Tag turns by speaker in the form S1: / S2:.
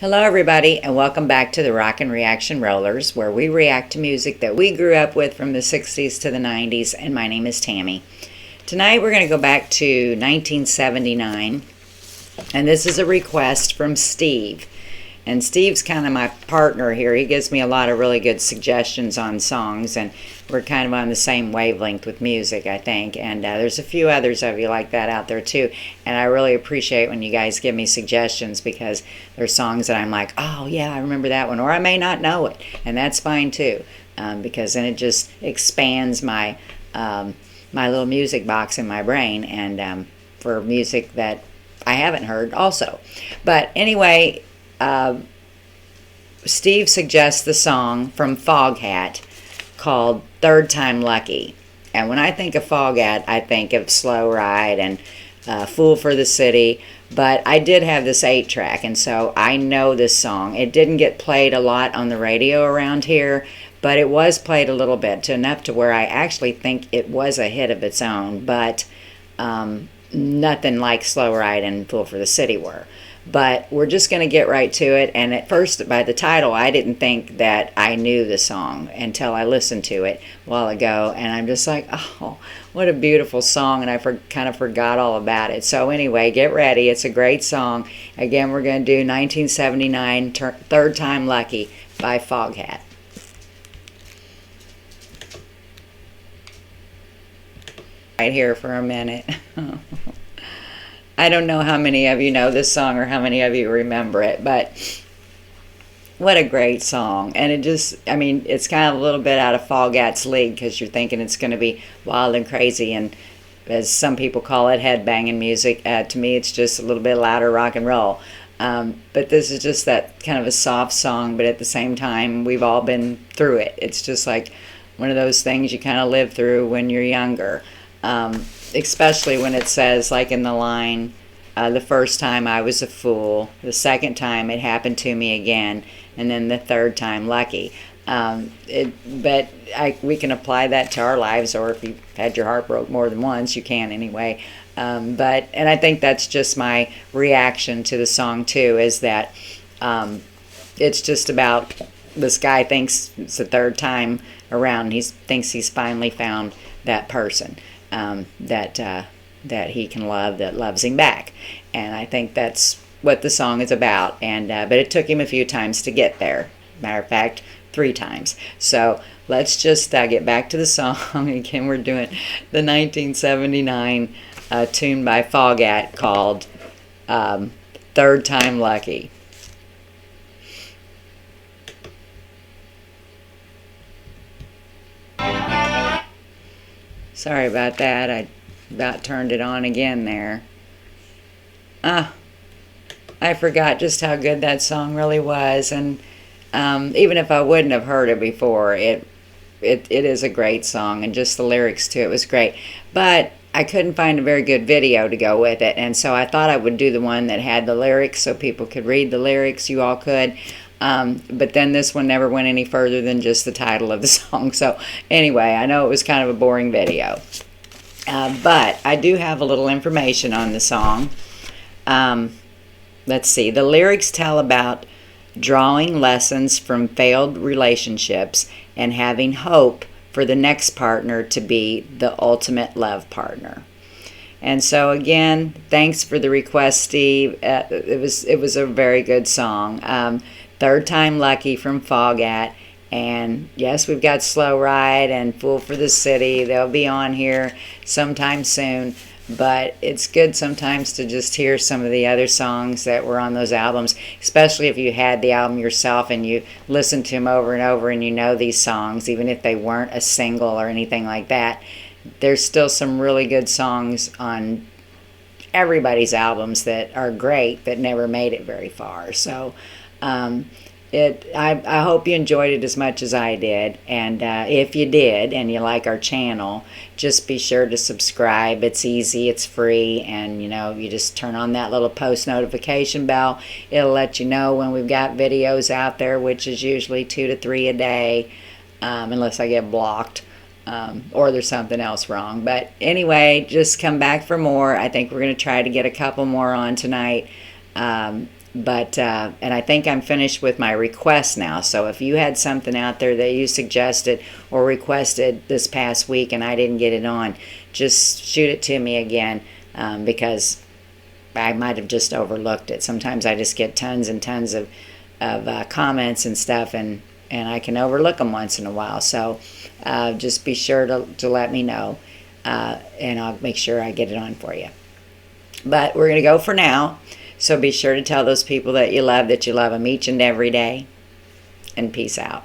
S1: Hello, everybody, and welcome back to the Rockin' Reaction Rollers, where we react to music that we grew up with from the 60s to the 90s, and my name is Tammy. Tonight we're going to go back to 1979, and this is a request from Steve. And Steve's kind of my partner here. He gives me a lot of really good suggestions on songs, and we're kind of on the same wavelength with music, I think. And there's a few others of you like that out there too. And I really appreciate when you guys give me suggestions, because there's songs that I'm like, oh yeah, I remember that one, or I may not know it, and that's fine too, because then it just expands my my little music box in my brain, and for music that I haven't heard also. But anyway. Steve suggests the song from Foghat called Third Time Lucky. And when I think of Foghat, I think of Slow Ride and Fool for the City. But I did have this 8-track, and so I know this song. It didn't get played a lot on the radio around here, but it was played a little bit, to enough to where I actually think it was a hit of its own. But nothing like Slow Ride and Fool for the City were. But we're just going to get right to it. And at first, by the title, I didn't think that I knew the song until I listened to it a while ago. And I'm just like, oh, what a beautiful song. And I kind of forgot all about it. So anyway, get ready. It's a great song. Again, we're going to do 1979 Third Time Lucky by Foghat. Right here for a minute. I don't know how many of you know this song or how many of you remember it, but what a great song. And it just, I mean, it's kind of a little bit out of Foghat's league, because you're thinking it's going to be wild and crazy, and as some people call it, headbanging music. To me, it's just a little bit louder rock and roll. But this is just that kind of a soft song, but at the same time, we've all been through it. It's just like one of those things you kind of live through when you're younger. Especially when it says, like in the line, the first time I was a fool, the second time it happened to me again, and then the third time lucky. We can apply that to our lives, or if you've had your heart broke more than once, you can anyway. And I think that's just my reaction to the song too, is that it's just about this guy thinks it's the third time around. He thinks he's finally found that person. That he can love, that loves him back. And I think that's what the song is about. And but it took him a few times to get there. Matter of fact, 3 times. So let's just get back to the song. Again, we're doing the 1979 tune by Foghat called Third Time Lucky. Sorry about that. I about turned it on again there. I forgot just how good that song really was. And even if I wouldn't have heard it before, it is a great song. And just the lyrics to it was great. But I couldn't find a very good video to go with it. And so I thought I would do the one that had the lyrics so people could read the lyrics. You all could. But then this one never went any further than just the title of the song. So anyway, I know it was kind of a boring video. But I do have a little information on the song. Let's see. The lyrics tell about drawing lessons from failed relationships and having hope for the next partner to be the ultimate love partner. And so again, thanks for the request, Steve. It was a very good song. Third Time Lucky from Foghat. And yes, we've got Slow Ride and Fool for the City. They'll be on here sometime soon. But it's good sometimes to just hear some of the other songs that were on those albums, especially if you had the album yourself and you listen to them over and over and you know these songs, even if they weren't a single or anything like that. There's still some really good songs on everybody's albums that are great that never made it very far. So I hope you enjoyed it as much as I did. And if you did and you like our channel, just be sure to subscribe. It's easy, it's free, and you just turn on that little post notification bell. It'll let you know when we've got videos out there, which is usually 2 to 3 a day, unless I get blocked. Or there's something else wrong. But anyway, just come back for more. I think we're going to try to get a couple more on tonight. And I think I'm finished with my requests now. So if you had something out there that you suggested or requested this past week and I didn't get it on, just shoot it to me again, because I might have just overlooked it. Sometimes I just get tons and tons of comments and stuff, and I can overlook them once in a while. So just be sure to let me know, and I'll make sure I get it on for you. But we're going to go for now. So be sure to tell those people that you love them each and every day. And peace out.